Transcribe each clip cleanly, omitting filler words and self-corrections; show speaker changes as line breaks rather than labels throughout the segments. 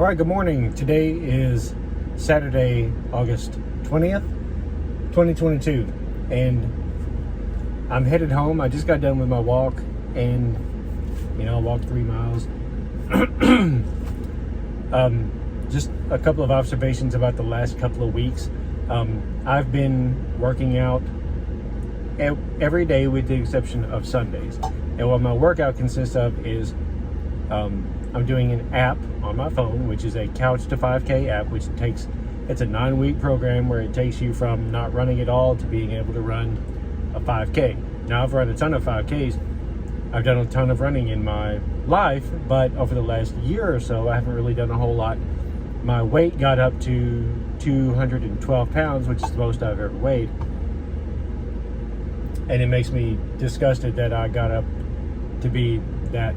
All right, good morning. Today is Saturday, August 20th, 2022, and I'm headed home. I just got done with my walk, and I walked 3 miles. Just a couple of observations about the last couple of weeks. I've been working out every day with the exception of Sundays, and what my workout consists of is I'm doing an app on my phone, which is a Couch to 5K app, which it's a 9-week program where it takes you from not running at all to being able to run a 5K. Now, I've run a ton of 5Ks. I've done a ton of running in my life, but over the last year or so, I haven't really done a whole lot. My weight got up to 212 pounds, which is the most I've ever weighed. And it makes me disgusted that I got up to be that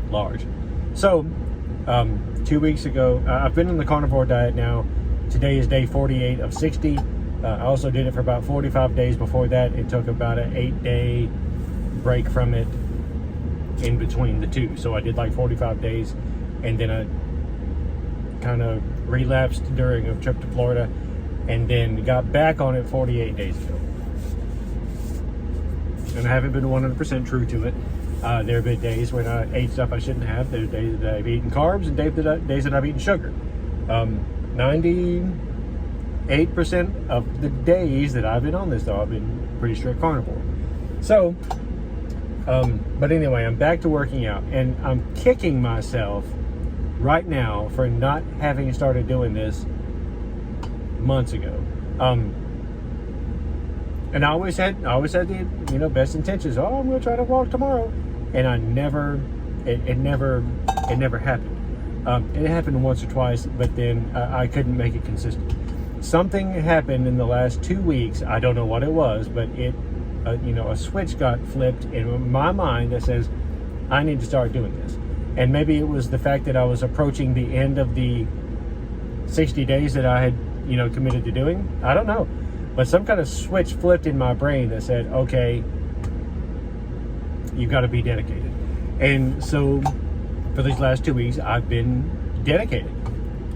large. So 2 weeks ago, I've been on the carnivore diet now. Today is day 48 of 60. I also did it for about 45 days before that. It took about an 8-day break from it in between the two. So I did like 45 days, and then I kind of relapsed during a trip to Florida, and then got back on it 48 days ago. And I haven't been 100% true to it. There have been days when I ate stuff I shouldn't have. There are days that I've eaten carbs and days that I've eaten sugar. 98% of the days that I've been on this, though, I've been pretty strict carnivore. So, but anyway, I'm back to working out, and I'm kicking myself right now for not having started doing this months ago. And I always had the best intentions. Oh, I'm going to try to walk tomorrow. And it never happened. It happened once or twice, but then I couldn't make it consistent. Something happened in the last 2 weeks. I don't know what it was, but a switch got flipped in my mind that says, I need to start doing this. And maybe it was the fact that I was approaching the end of the 60 days that I had, committed to doing. I don't know. But some kind of switch flipped in my brain that said, okay, you've got to be dedicated. And so for these last 2 weeks, I've been dedicated.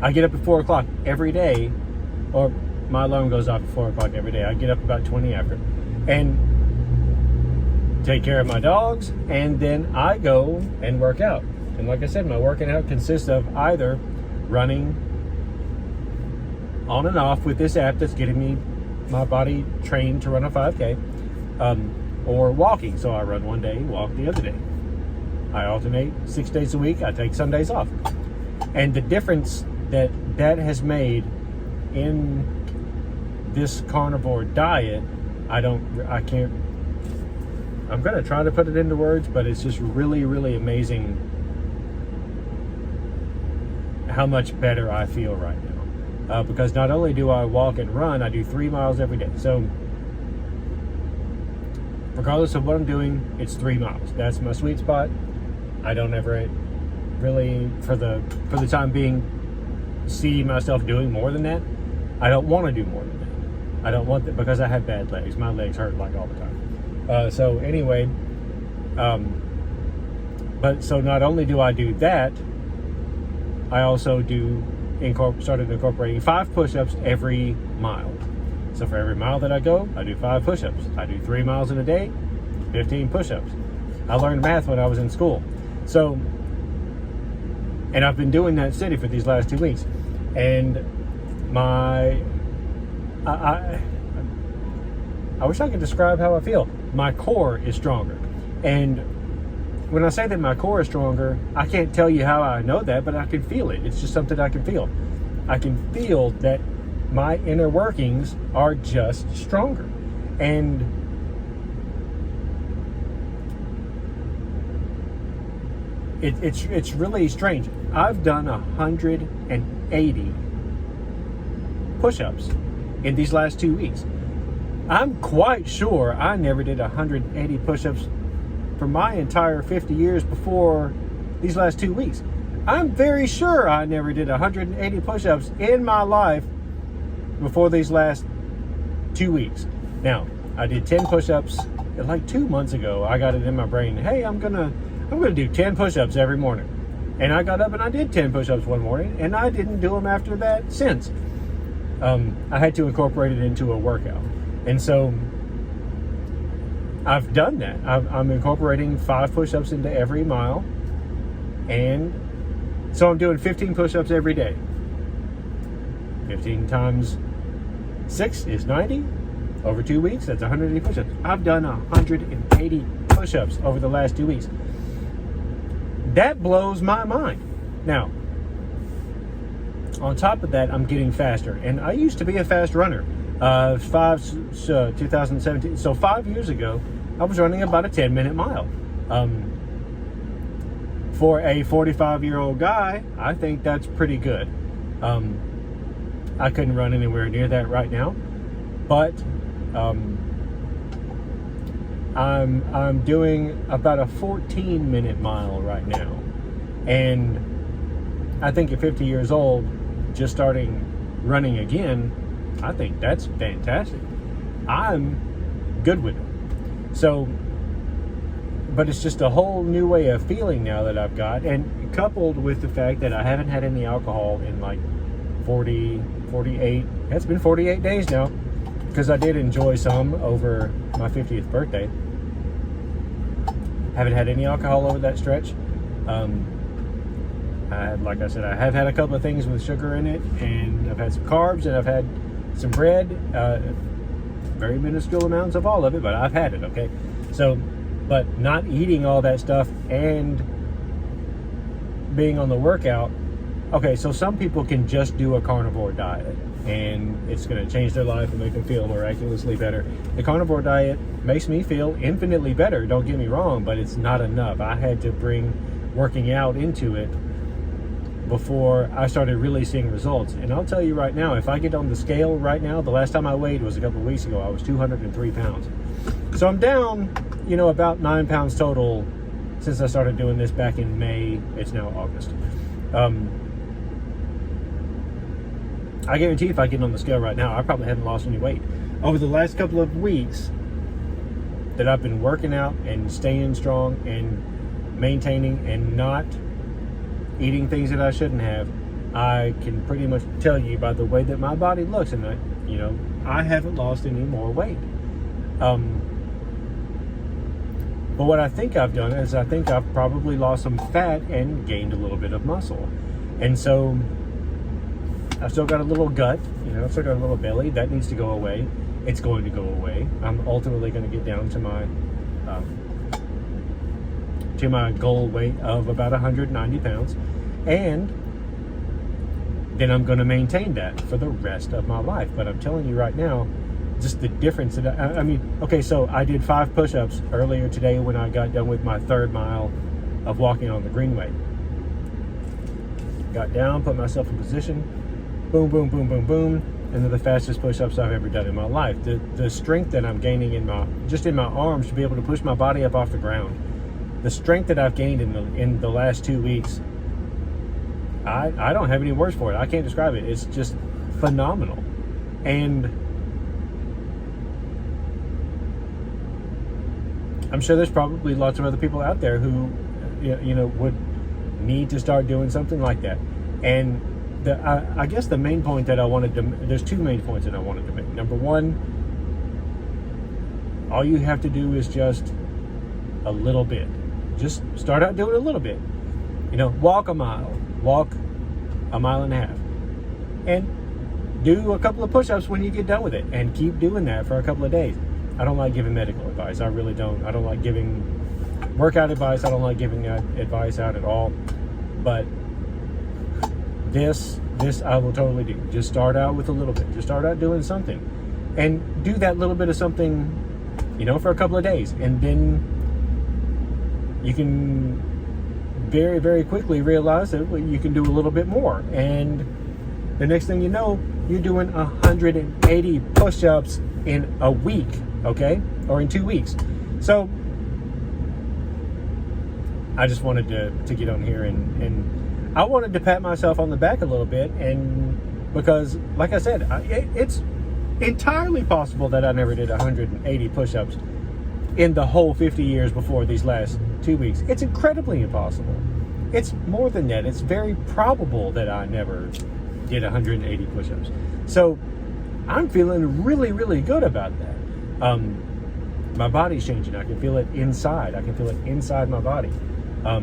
I get up at 4 o'clock every day, or my alarm goes off at 4 o'clock every day. I get up about 20 after and take care of my dogs, and then I go and work out. And like I said, my working out consists of either running on and off with this app that's getting me my body trained to run a 5K, or walking. So I run one day, walk the other day. I alternate 6 days a week. I take Sundays off. And the difference that has made in this carnivore diet, I'm going to try to put it into words, but it's just really, really amazing how much better I feel right now. Because not only do I walk and run, I do 3 miles every day. So regardless of what I'm doing, it's 3 miles. That's my sweet spot. I don't ever really, for the time being, see myself doing more than that. I don't want to do more than that. I don't want that because I have bad legs. My legs hurt like all the time. So anyway, but so not only do I do that, I also started incorporating 5 push-ups every mile. So for every mile that I go, I do 5 push-ups. I do 3 miles in a day, 15 push-ups. I learned math when I was in school. So, and I've been doing that steady for these last 2 weeks. And I wish I could describe how I feel. My core is stronger. And when I say that my core is stronger, I can't tell you how I know that, but I can feel it. It's just something I can feel. I can feel that my inner workings are just stronger. And it's really strange. I've done 180 push-ups in these last 2 weeks. I'm quite sure I never did 180 push-ups for my entire 50 years before these last 2 weeks. I'm very sure I never did 180 push-ups in my life before these last 2 weeks. Now, I did 10 push-ups like 2 months ago. I got it in my brain, hey, I'm gonna do 10 push-ups every morning. And I got up and I did 10 push-ups one morning, and I didn't do them after that since. I had to incorporate it into a workout. And so I've done that. I'm incorporating 5 push-ups into every mile. And so I'm doing 15 push-ups every day. 15 times 6 is 90. Over 2 weeks, that's 180 push-ups. I've done 180 push-ups over the last 2 weeks. That blows my mind. Now, on top of that, I'm getting faster. And I used to be a fast runner. 2017. So 5 years ago, I was running about a 10-minute mile. For a 45-year-old guy, I think that's pretty good. I couldn't run anywhere near that right now, but I'm doing about a 14-minute mile right now, and I think at 50 years old, just starting running again, I think that's fantastic. I'm good with it. So, but it's just a whole new way of feeling now that I've got, and coupled with the fact that I haven't had any alcohol in like 48, it's been 48 days now, because I did enjoy some over my 50th birthday. Haven't had any alcohol over that stretch. Like I said, I have had a couple of things with sugar in it, and I've had some carbs, and I've had some bread, very minuscule amounts of all of it, but I've had it, okay? So, but not eating all that stuff and being on the workout. Okay, so some people can just do a carnivore diet and it's going to change their life and make them feel miraculously better. The carnivore diet makes me feel infinitely better, don't get me wrong, but it's not enough. I had to bring working out into it before I started really seeing results. And I'll tell you right now, if I get on the scale right now, the last time I weighed was a couple of weeks ago. I was 203 pounds. So I'm down, about 9 pounds total since I started doing this back in May. It's now August. I guarantee if I get on the scale right now, I probably haven't lost any weight. Over the last couple of weeks that I've been working out and staying strong and maintaining and not eating things that I shouldn't have, I can pretty much tell you by the way that my body looks, and I haven't lost any more weight. But what I think I've done is I think I've probably lost some fat and gained a little bit of muscle. And so I've still got a little gut, I've still got a little belly. That needs to go away. It's going to go away. I'm ultimately going to get down to my goal weight of about 190 pounds. And then I'm going to maintain that for the rest of my life. But I'm telling you right now, just the difference that okay, so I did 5 push-ups earlier today when I got done with my 3rd mile of walking on the Greenway. Got down, put myself in position, boom, boom, boom, boom, boom, and they're the fastest push-ups I've ever done in my life. The strength that I'm gaining in my arms to be able to push my body up off the ground, the strength that I've gained in the last 2 weeks, I don't have any words for it. I can't describe it. It's just phenomenal. And I'm sure there's probably lots of other people out there who, would need to start doing something like that. And I guess the main point that I wanted to, there's 2 main points that I wanted to make. Number 1, all you have to do is just a little bit. Just start out doing a little bit. Walk a mile, walk a mile and a half, and do a couple of push-ups when you get done with it, and keep doing that for a couple of days. I don't like giving medical advice. I really don't. I don't like giving workout advice. I don't like giving advice out at all. But this I will totally do. Just start out with a little bit. Just start out doing something, and do that little bit of something, for a couple of days, and then you can very, very quickly realize that you can do a little bit more. And the next thing you know, you're doing 180 push-ups in a week, okay? Or in 2 weeks. So I just wanted to get on here and I wanted to pat myself on the back a little bit, and because, like I said, it's entirely possible that I never did 180 push-ups in the whole 50 years before these last 2 weeks. It's incredibly impossible. it's more than that. It's very probable that I never did 180 push-ups. So I'm feeling really, really good about that. My body's changing. I can feel it inside. I can feel it inside my body. I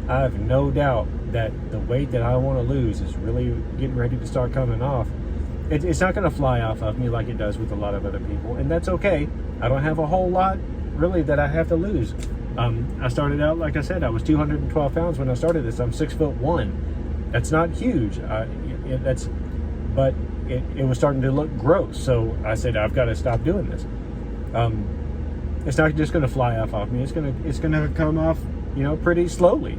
have no doubt that the weight that I want to lose is really getting ready to start coming off. It's not going to fly off of me like it does with a lot of other people, and that's okay. I don't have a whole lot really that I have to lose. I started out, like I said, I was 212 pounds when I started this. I'm 6'1". That's not huge. But it was starting to look gross. So I said, I've got to stop doing this. It's not just going to fly off of me. It's going to come off, pretty slowly.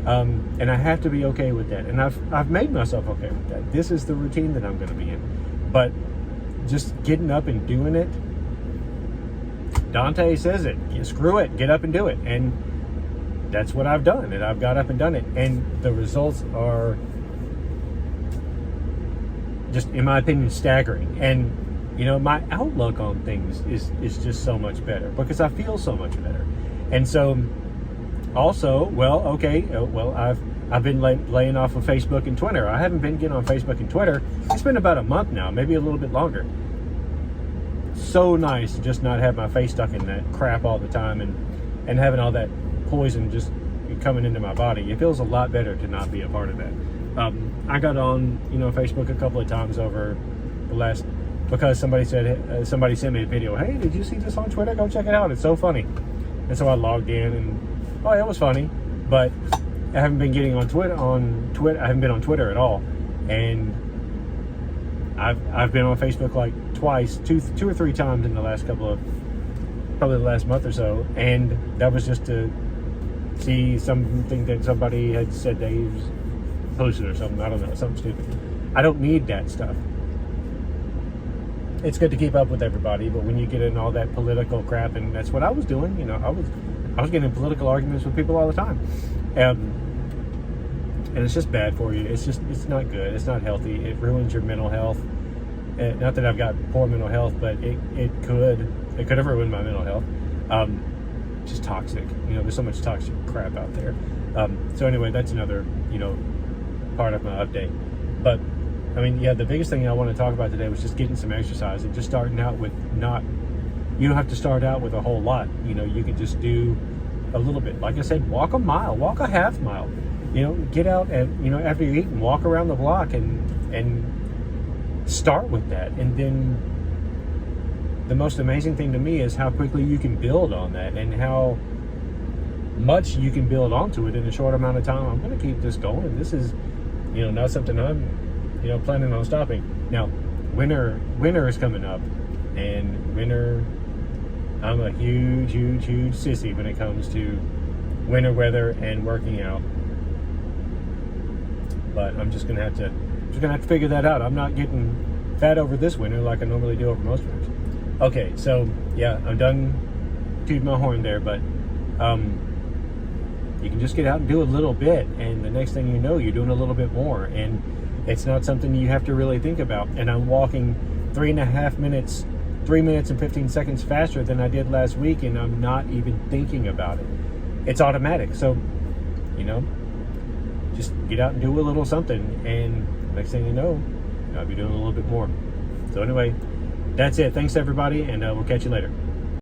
And I have to be okay with that. And I've made myself okay with that. This is the routine that I'm going to be in. But just getting up and doing it, Dante says it. Screw it. Get up and do it. And that's what I've done. And I've got up and done it. And the results are just, in my opinion, staggering. And, my outlook on things is just so much better because I feel so much better. And so also, I've been laying off of Facebook and Twitter. I haven't been getting on Facebook and Twitter. It's been about a month now, maybe a little bit longer. So nice to just not have my face stuck in that crap all the time and having all that poison just coming into my body. It feels a lot better to not be a part of that. I got on, Facebook a couple of times over the last, because somebody sent me a video. Hey, did you see this on Twitter? Go check it out. It's so funny. And so I logged in and, it was funny, but I haven't been getting on Twitter. I haven't been on Twitter at all. And I've been on Facebook like twice, two or three times in the last probably the last month or so. And that was just to see something that somebody had said they posted or something. I don't know, something stupid. I don't need that stuff. It's good to keep up with everybody, but when you get in all that political crap, and that's what I was doing, I was getting in political arguments with people all the time. And it's just bad for you. It's not good. It's not healthy. It ruins your mental health. Not that I've got poor mental health, but it could have ruined my mental health. Just toxic. There's so much toxic crap out there. So anyway, that's another, part of my update. But the biggest thing I want to talk about today was just getting some exercise and just starting out with you don't have to start out with a whole lot. You can just do a little bit. Like I said, walk a mile, walk a half mile. Get out and, after you eat and walk around the block and start with that. And then the most amazing thing to me is how quickly you can build on that and how much you can build onto it in a short amount of time. I'm going to keep this going. This is, not something I'm, planning on stopping. Now, winter is coming up, and winter, I'm a huge sissy when it comes to winter weather and working out. But I'm just gonna have to figure that out. I'm not getting fat over this winter like I normally do over most winters. Okay, so yeah, I'm done tooting my horn there, but you can just get out and do a little bit, and the next thing you know, you're doing a little bit more, and it's not something you have to really think about. And I'm walking 3 minutes and 15 seconds faster than I did last week, and I'm not even thinking about it. It's automatic. So, just get out and do a little something, and next thing you know, I'll be doing a little bit more. So anyway, that's it. Thanks everybody, and we'll catch you later.